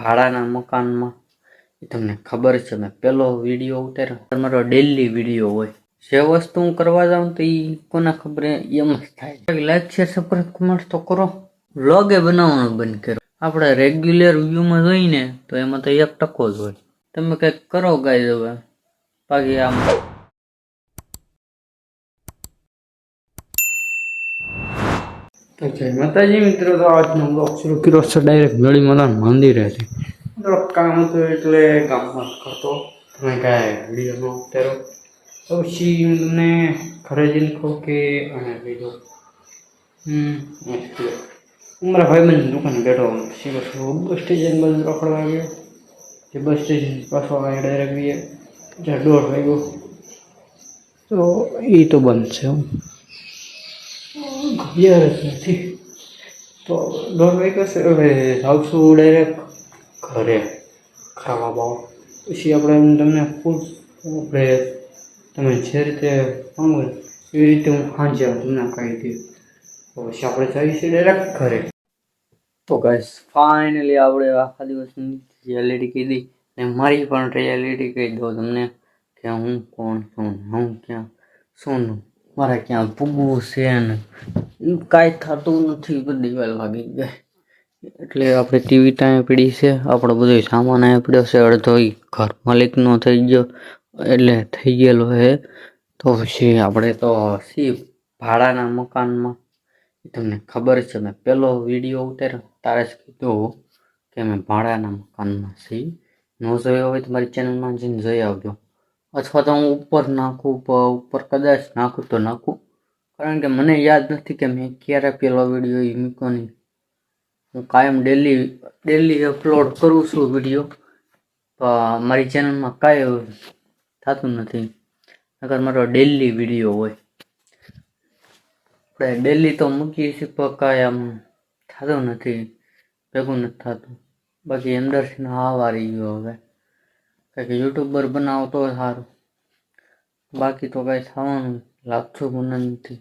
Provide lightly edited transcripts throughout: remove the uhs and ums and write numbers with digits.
ભાડાના મકાનમાં તમને ખબર છે મેં પેલો વિડીયો ઉતાર્યો તમારો ડેલી વિડીયો હોય જે વસ્તુ હું કરવા જાઉં તો એ કોને ખબર એમ જ થાય લાઈક શેર સબસ્ક્રાઇબ કમેન્ટ તો કરો વ્લોગે બનાવવાનું બંધ કરો આપણે રેગ્યુલર વ્યૂમાં જોઈને તો એમાં તો 1% જ હોય તમે કંઈક કરો ગાઈઝ હવે બાકી આમ જય માતાજી મિત્રો તો આજનો બ્લોગ શરૂ કર્યો છે ડાયરેક્ટ મેળી માતાના મંદિરે છે થોડોક કામ હતું એટલે ગામમાં કરતો તમે કાંઈ વિડીયો ન ઉતાર્યો તો પછી મને ઘરે જઈને કહું કે અને લીધો મારા ભાઈબંધ દુકાને બેઠો પછી બસ સ્ટેશન બધું રખડવા ગયો જે બસ સ્ટેશન પાછો આવ્યા ડાયરેક્ટ બી જ્યાં 1:30 વાગ્યો તો એ તો બંધ છે યાર જ નથી તો 1:30 વાગ્યો છે હવે આવશું ડાયરેક્ટ ઘરે ખાવા બાવા પછી આપણે તમને ફૂલ આપણે તમે જે રીતે માંગો એવી રીતે હું સાંજે તમને કહી દઉં તો પછી આપણે જઈશું ડાયરેક્ટ ઘરે તો ગાઈસ ફાઇનલી આપણે આખા દિવસની રિયાલિટી કીધી ને મારી પણ રિયાલિટી કહી દઉં તમને કે હું કોણ છું હું ક્યાં શું મારે ક્યાં પૂગવું છે ને કાંઈ થતું નથી બધી વાર લાગી જાય એટલે આપણે ટીવી ત્યાં પડી છે આપણો બધો સામાન અહીંયા પડ્યો છે અડધો ઘર માલિકનો થઈ ગયો એટલે થઈ ગયેલો છે તો પછી આપણે તો સી ભાડાના મકાનમાં તમને ખબર છે મેં પેલો વિડીયો ઉતાર્યો તારે જ કીધું કે મેં ભાડાના મકાનમાં સી ન જોયો હોય તો મારી ચેનલમાં જઈને જોઈ આવજો અથવા તો હું ઉપર નાખું ઉપર કદાચ નાખું તો નાખું કારણ કે મને યાદ નથી કે મેં ક્યારે પેલો વિડીયો એ મૂક્યો નહીં હું કાયમ ડેલી અપલોડ કરું છું વિડીયો તો મારી ચેનલમાં કાંઈ થતું નથી નકર મારો ડેલી વિડીયો હોય આપણે ડેલી તો મૂકીએ છીએ પણ કાંઈ આમ થતું નથી ભેગું નથી થતું બાકી અંદરથી હાવારી ગયો હવે કંઈક યુટ્યુબર બનાવો તો સારું બાકી તો કાંઈ થવાનું લાગતું મને નથી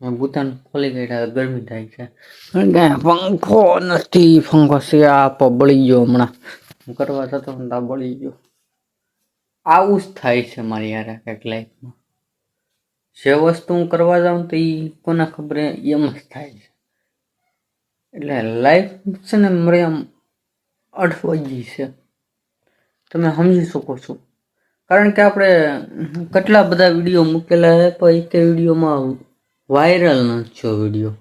મેં દુકાન ખોલી ગયા ગરમી થાય છે કારણ કે પંખો નથી પંખો છે આ બળી ગયો હમણાં હું કરવા જતો ને આ બળી ગયો આવું જ થાય છે મારી યાર કંઈક લાઈફમાં જે વસ્તુ હું કરવા જાઉં તો એ કોને ખબર એમ જ થાય છે એટલે લાઈફ છે ને મારે આમ અઠવાઈ છે તમે સમજી શકો છો કારણ કે આપણે કેટલા બધા વિડીયો મૂકેલા છે પણ એક વિડીયોમાં વાયરલ નથી થયો વિડીયો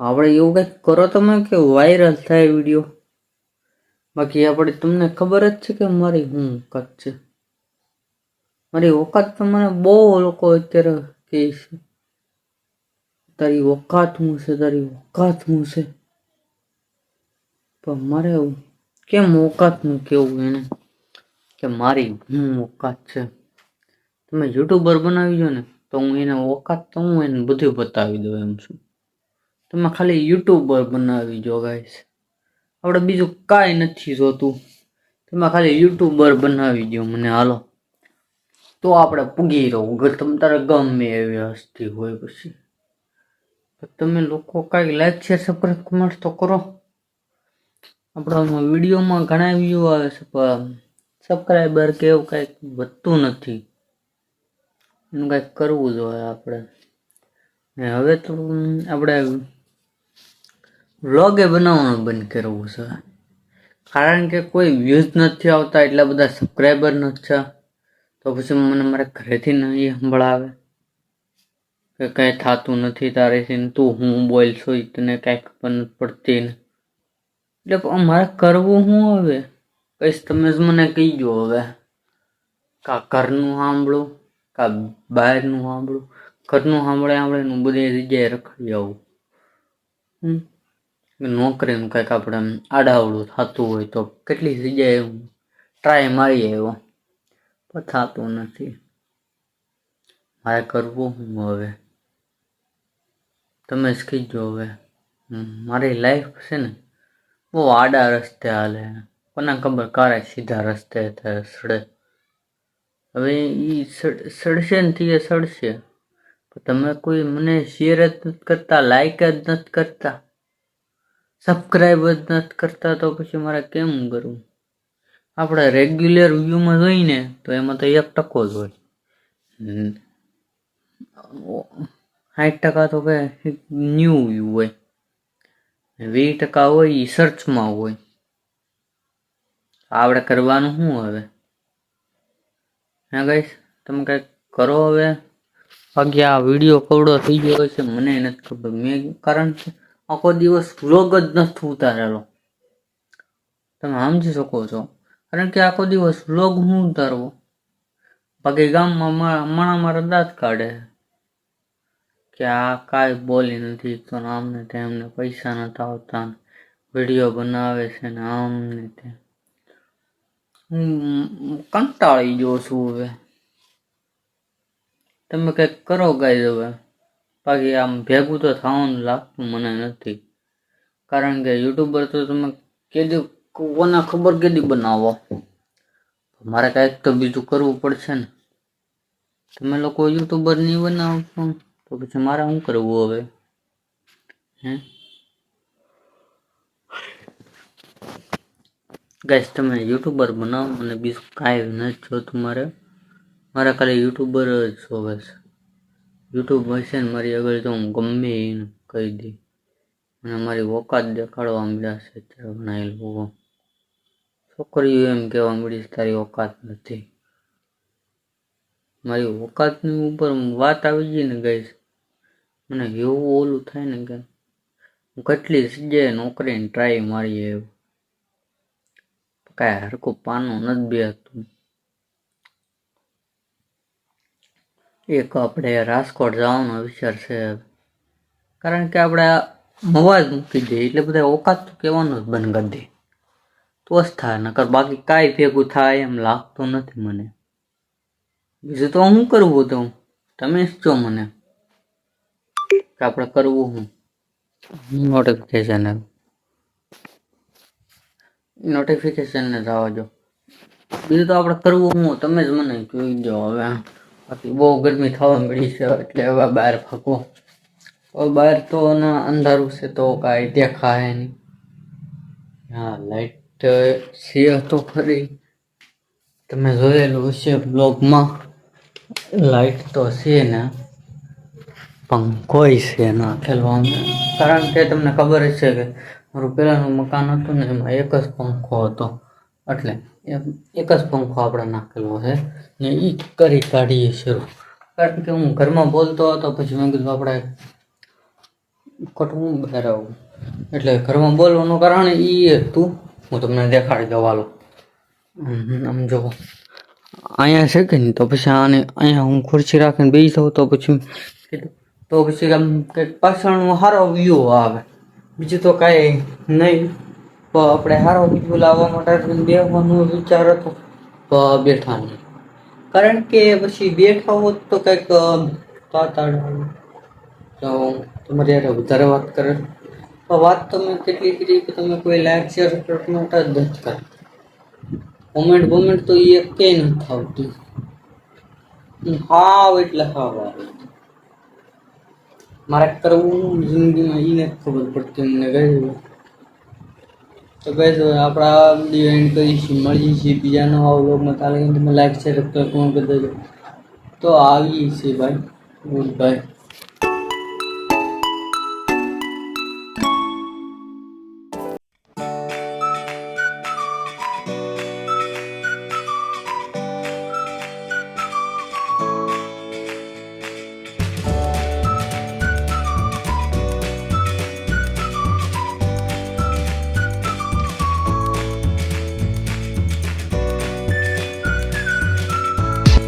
આપણે એવું કંઈક કરો તમે કે વાયરલ થાય વિડીયો બાકી આપણે તમને ખબર જ છે કે મારી શું ઓકાત છે મારી ઓકાત તો મને બહુ લોકો અત્યારે કહે છે તારી ઓકાત શું છે તારી ઓકાત શું છે પણ મારે કેમ ઓકાતનું કેવું એને કે મારી હું ઓકાત છે તમે યુટ્યુબર બનાવી દો ને તો હું એને ઓકાત તો હું એને બધું બતાવી દઉં એમ છું તમે ખાલી યુટ્યુબર બનાવી દો ગાઈસ આપણે બીજું કાંઈ નથી જોતું તમે ખાલી યુટ્યુબર બનાવી દો મને હાલો તો આપણે પૂગી રહું તમે તારે ગમે એવી હસ્તી હોય પછી તમે લોકો કાંઈક લાઈક શેર સબસ્ક્રાઇબ કમેન્ટ તો કરો આપણા વિડીયોમાં ઘણા વ્યૂ આવે છે પણ સબસ્ક્રાઈબર કે એવું કાંઈક વધતું નથી એનું કાંઈક કરવું જોઈએ આપણે ને હવે તો આપણે વ્લોગે બનાવવાનું બંધ કરવું છે કારણ કે કોઈ વ્યૂઝ નથી આવતા એટલા બધા સબસ્ક્રાઈબર નથી તો પછી મને મારા ઘરેથી નહીં સંભળાવે કે કાંઈ થતું નથી તારેથી તું હું બોલશો તને કાંઈ ખબર નથી પડતી ને એટલે મારે કરવું શું હવે કઈશ તમે જ મને કહીજો હવે કા ઘરનું સાંભળું કા બહારનું સાંભળું ઘરનું સાંભળે બધી જગ્યાએ રખડી આવું નોકરીનું કંઈક આપણે આડાવડું થતું હોય તો કેટલી જગ્યાએ ટ્રાય મારી આવ્યો પણ થતું નથી મારે કરવું હું હવે તમે જ કહીજો હવે મારી લાઈફ છે ને બહુ આડા રસ્તે હાલે કોને ખબર કારે સીધા રસ્તે સડે હવે એ સડશે ને તે સડશે તમે કોઈ મને શેર જ નથી કરતા લાઈક જ નથી કરતા સબસ્ક્રાઈબ જ નથી કરતા તો પછી મારે કેમ કરવું? આપણે રેગ્યુલર વ્યૂમાં જોઈને તો એમાં તો 1% જ હોય. 60% તો કે ન્યૂ વ્યૂ હોય, 20% હોય એ સર્ચમાં હોય. આપણે કરવાનું શું હવે? હા ગાઈસ, તમે કંઈક કરો હવે. બાકી આ વિડીયો કવડો થઈ ગયો છે મને નથી ખબર. કારણ કે આખો દિવસ વ્લોગ જ નથી ઉતારેલો. તમે સમજી શકો છો. કારણ કે આખો દિવસ વ્લોગ હું ઉતારવો. બાકી ગામમાં માણા મારા દાંત કાઢે કે આ કાંઈ બોલી નથી તો આમને તેમને પૈસા નથી આવતા, વિડીયો બનાવે છે ને આમ ને તેમ. હું કંટાળી ગયો છું હવે. તમે કંઈક કરો ગાઈસ હવે. બાકી આમ ભેગું તો થવાનું લાગતું મને નથી. કારણ કે યુટ્યુબર તો તમે કેદી કોને ખબર કેદી બનાવો. મારે કાંઈક તો બીજું કરવું પડશે ને. તમે લોકો યુટ્યુબર નહીં બનાવો તો પછી મારે શું કરવું હવે? ગાઈસ, તમે યુટ્યુબર બનાવો, મને બીજું કાંઈ નથી જોતું. મારે ખાલી યુટ્યુબર જ જોવે છે. યુટ્યુબ હશે ને મારી આગળ તો હું ગમે એને કહી દઈ. અને મારી ઓકાત દેખાડવા મળ્યા છે અત્યારે ઘણા લોકો. છોકરીઓ એમ કહેવા મળી તારી ઓકાત નથી. મારી ઓકાતની ઉપર વાત આવી ગઈ ને ગાઈસ, મને એવું ઓલું થાય ને કે હું કેટલી જગ્યાએ નોકરીની ટ્રાય મારી એવું કાંઈ હરખું પાનું નથી બેસતું. એક આપણે રાજકોટ જવાનો વિચાર છે. કારણ કે આપણે અવાજ મૂકી દઈએ એટલે બધા ઓકાત કહેવાનું જ બંધ કરી દે તો જ થાય. નકર બાકી કાંઈ ભેગું થાય એમ લાગતું નથી મને. બીજું તો શું કરવું તો તમે જ કહો મને કે આપણે કરવું શું. નોટિફિકેશનને જવા દો. બીજું તો આપણે કરવું શું તમે જ મને જોઈ દો હવે. બાકી બહુ ગરમી થવા મળી છે એટલે હવે બહાર ફાંકવો. બહાર તો અંધારું છે તો કાંઈ દેખાય નહીં. હા, લાઈટ છે તો ખરી. તમે જોયેલું હશે બ્લોગમાં. લાઈટ તો છે ને પંખોય છે નાખેલો. કારણ કે તમને ખબર જ છે કે મારું પહેલાંનું મકાન હતું ને એમાં એક જ પંખો હતો. એટલે એક જ પંખો આપણે નાખેલો છે ને એ કરી કાઢીએ શરૂ. કારણ કે હું ઘરમાં બોલતો હતો પછી મેં કીધું આપણે ખોટું બહાર આવું. એટલે ઘરમાં બોલવાનું કારણ એ હતું. હું તમને દેખાડી દઉં હાલો. આમ જો અહીંયા છે કે નહીં તો પછી અહીંયા હું ખુરશી રાખીને બેસી જાઉં તો પછી કીધું તો પછી આમ કંઈક પાછળનો સારો વ્યૂ આવે. બીજું તો કાંઈ નહીં. તો આપણે સારો વ્યૂ લાવવા માટે બેસવાનો વિચાર હતો તો બેઠા નહીં. કારણ કે પછી બેઠા હોત તો કંઈક તો તમારે યાર વધારે વાત કરે તો વાત તમે કેટલી કરી કે તમે કોઈ લાઈક શેર સબસ્ક્રાઇબ જ નથી કરતા. કોમેન્ટ તો એ કંઈ નથી આવતી. હાવ એટલે હાવ આવે. મારે કરવું જિંદગીમાં એ નથી ખબર પડતી મને ગઈ. તો ગઈ આપણા વિડીયો એન્ડ કરીશું. મળીએ છીએ બીજા નવા વ્લોગમાં. કાલે તમે લાઈક શેર સબસ્ક્રાઇબ કરી દેજો. તો આવીએ છીએ ભાઈ. Good bye.